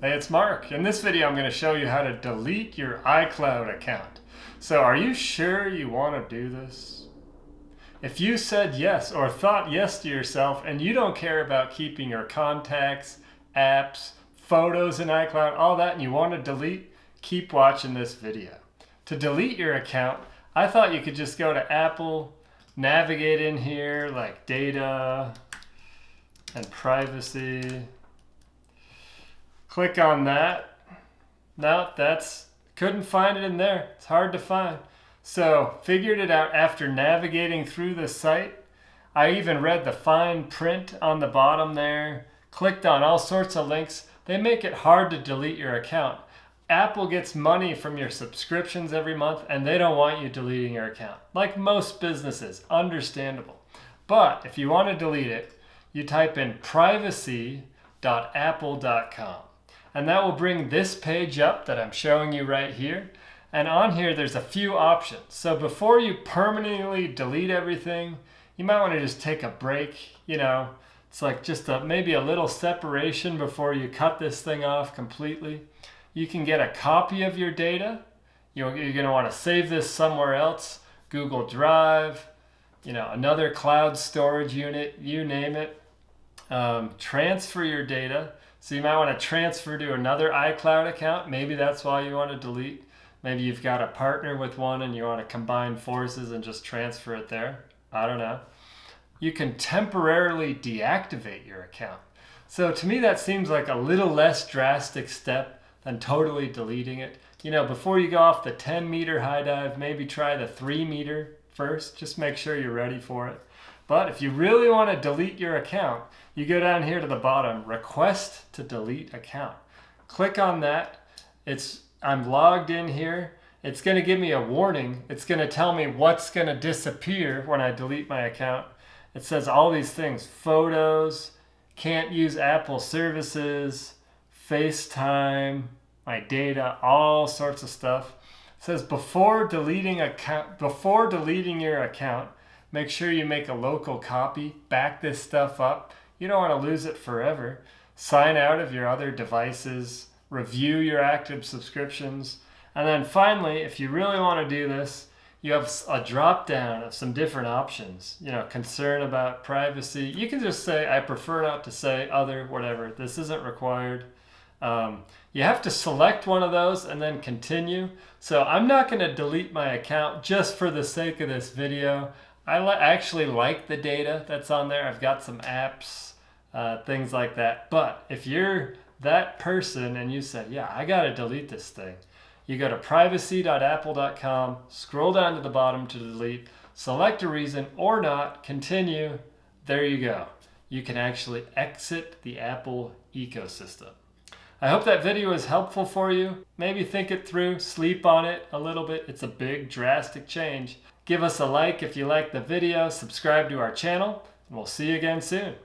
Hey, it's Mark. In this video, I'm going to show you how to delete your iCloud account. So are you sure you want to do this? If you said yes or thought yes to yourself and you don't care about keeping your contacts, apps, photos in iCloud, all that, and you want to delete, keep watching this video. To delete your account, I thought you could just go to Apple, navigate in here like data and privacy. Click on that. No, couldn't find it in there. It's hard to find. So figured it out after navigating through the site. I even read the fine print on the bottom there. Clicked on all sorts of links. They make it hard to delete your account. Apple gets money from your subscriptions every month and they don't want you deleting your account. Like most businesses, understandable. But if you want to delete it, you type in privacy.apple.com. And that will bring this page up that I'm showing you right here. And on here, there's a few options. So before you permanently delete everything, you might want to just take a break. You know, it's like just maybe a little separation before you cut this thing off completely. You can get a copy of your data. You're going to want to save this somewhere else. Google Drive, another cloud storage unit, you name it. Transfer your data. So you might want to transfer to another iCloud account. Maybe that's why you want to delete. Maybe you've got a partner with one and you want to combine forces and just transfer it there. I don't know. You can temporarily deactivate your account. So to me, that seems like a little less drastic step than totally deleting it. Before you go off the 10-meter high dive, maybe try the 3-meter first. Just make sure you're ready for it. But if you really want to delete your account, you go down here to the bottom, request to delete account. Click on that. I'm logged in here. It's going to give me a warning. It's going to tell me what's going to disappear when I delete my account. It says all these things, photos, can't use Apple services, FaceTime, my data, all sorts of stuff. It says before deleting your account, make sure you make a local copy, back this stuff up. You don't want to lose it forever. Sign out of your other devices, review your active subscriptions. And then finally, if you really want to do this, you have a drop down of some different options. Concern about privacy. You can just say, I prefer not to say other, whatever. This isn't required. You have to select one of those and then continue. So I'm not going to delete my account just for the sake of this video. I actually like the data that's on there. I've got some apps, things like that. But if you're that person and you said, yeah, I got to delete this thing, you go to privacy.apple.com, scroll down to the bottom to delete, select a reason or not, continue. There you go. You can actually exit the Apple ecosystem. I hope that video is helpful for you. Maybe think it through, sleep on it a little bit. It's a big, drastic change. Give us a like if you like the video, subscribe to our channel, and we'll see you again soon.